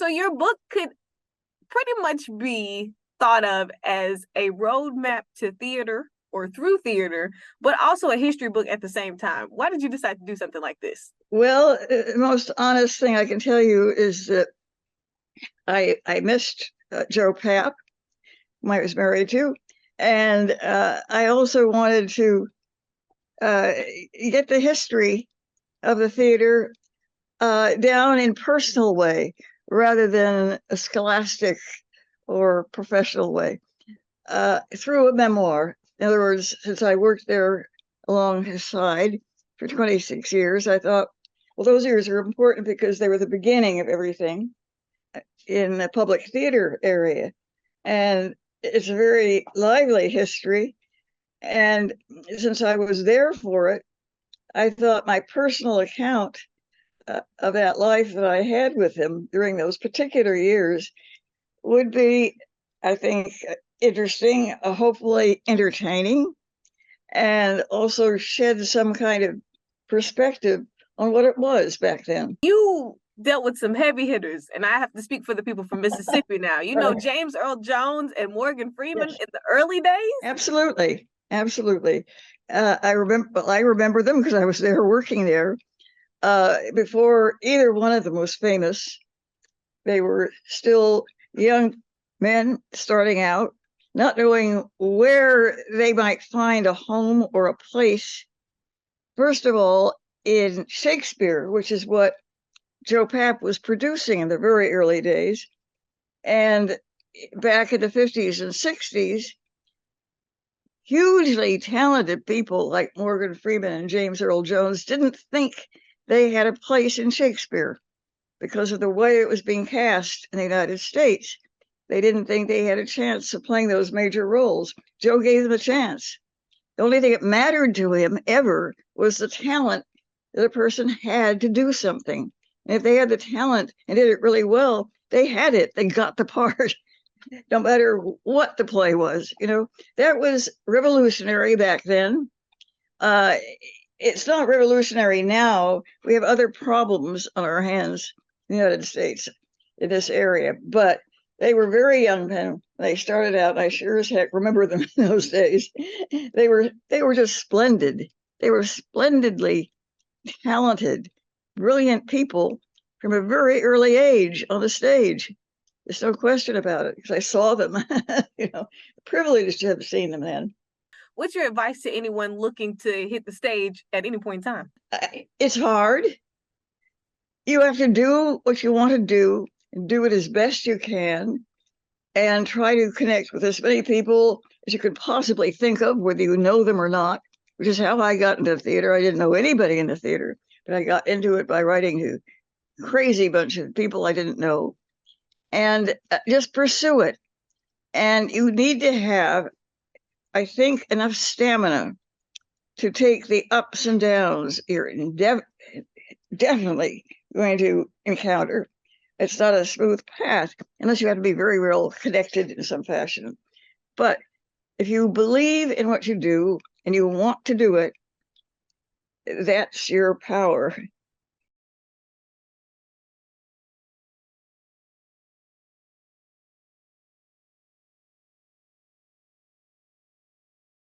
your book could pretty much be thought of as a roadmap to theater or through theater, but also a history book at the same time. Why did you decide to do something like this? Well, the most honest thing I can tell you is that I missed Joe Papp, whom I was married to, and I also wanted to get the history of the theater down in personal way rather than a scholastic or professional way through a memoir. In other words, since I worked there along his side for 26 years, I thought, well, those years are important because they were the beginning of everything in the public theater area. And it's a very lively history. And since I was there for it, I thought my personal account of that life that I had with him during those particular years would be, I think, interesting, hopefully entertaining, and also shed some kind of perspective on what it was back then. You dealt with some heavy hitters, and I have to speak for the people from Mississippi now. You know, James Earl Jones and Morgan Freeman in the early days? Absolutely. Absolutely. I remember them because I was there working there. Before either one of them was famous, they were still young men starting out, not knowing where they might find a home or a place. First of all, in Shakespeare, which is what Joe Papp was producing in the very early days. And back in the 50s and 60s, hugely talented people like Morgan Freeman and James Earl Jones didn't think they had a place in Shakespeare because of the way it was being cast in the United States. They didn't think they had a chance of playing those major roles. Joe gave them a chance. The only thing that mattered to him ever was the talent that a person had to do something. And if they had the talent and did it really well, they had it. They got the part, no matter what the play was. You know, that was revolutionary back then. It's not revolutionary now. We have other problems on our hands in the United States in this area. But they were very young men. They started out, and I sure as heck remember them in those days. They were just splendid. They were splendidly talented, brilliant people from a very early age on the stage. There's no question about it because I saw them. You know, privileged to have seen them then. What's your advice to anyone looking to hit the stage at any point in time? It's hard. You have to do what you want to do and do it as best you can and try to connect with as many people as you could possibly think of, whether you know them or not, which is how I got into theater. I didn't know anybody in the theater, but I got into it by writing to a crazy bunch of people I didn't know. And just pursue it. And you need to have, I think, enough stamina to take the ups and downs you're definitely going to encounter. It's not a smooth path unless you have to be very well connected in some fashion. But if you believe in what you do and you want to do it, that's your power.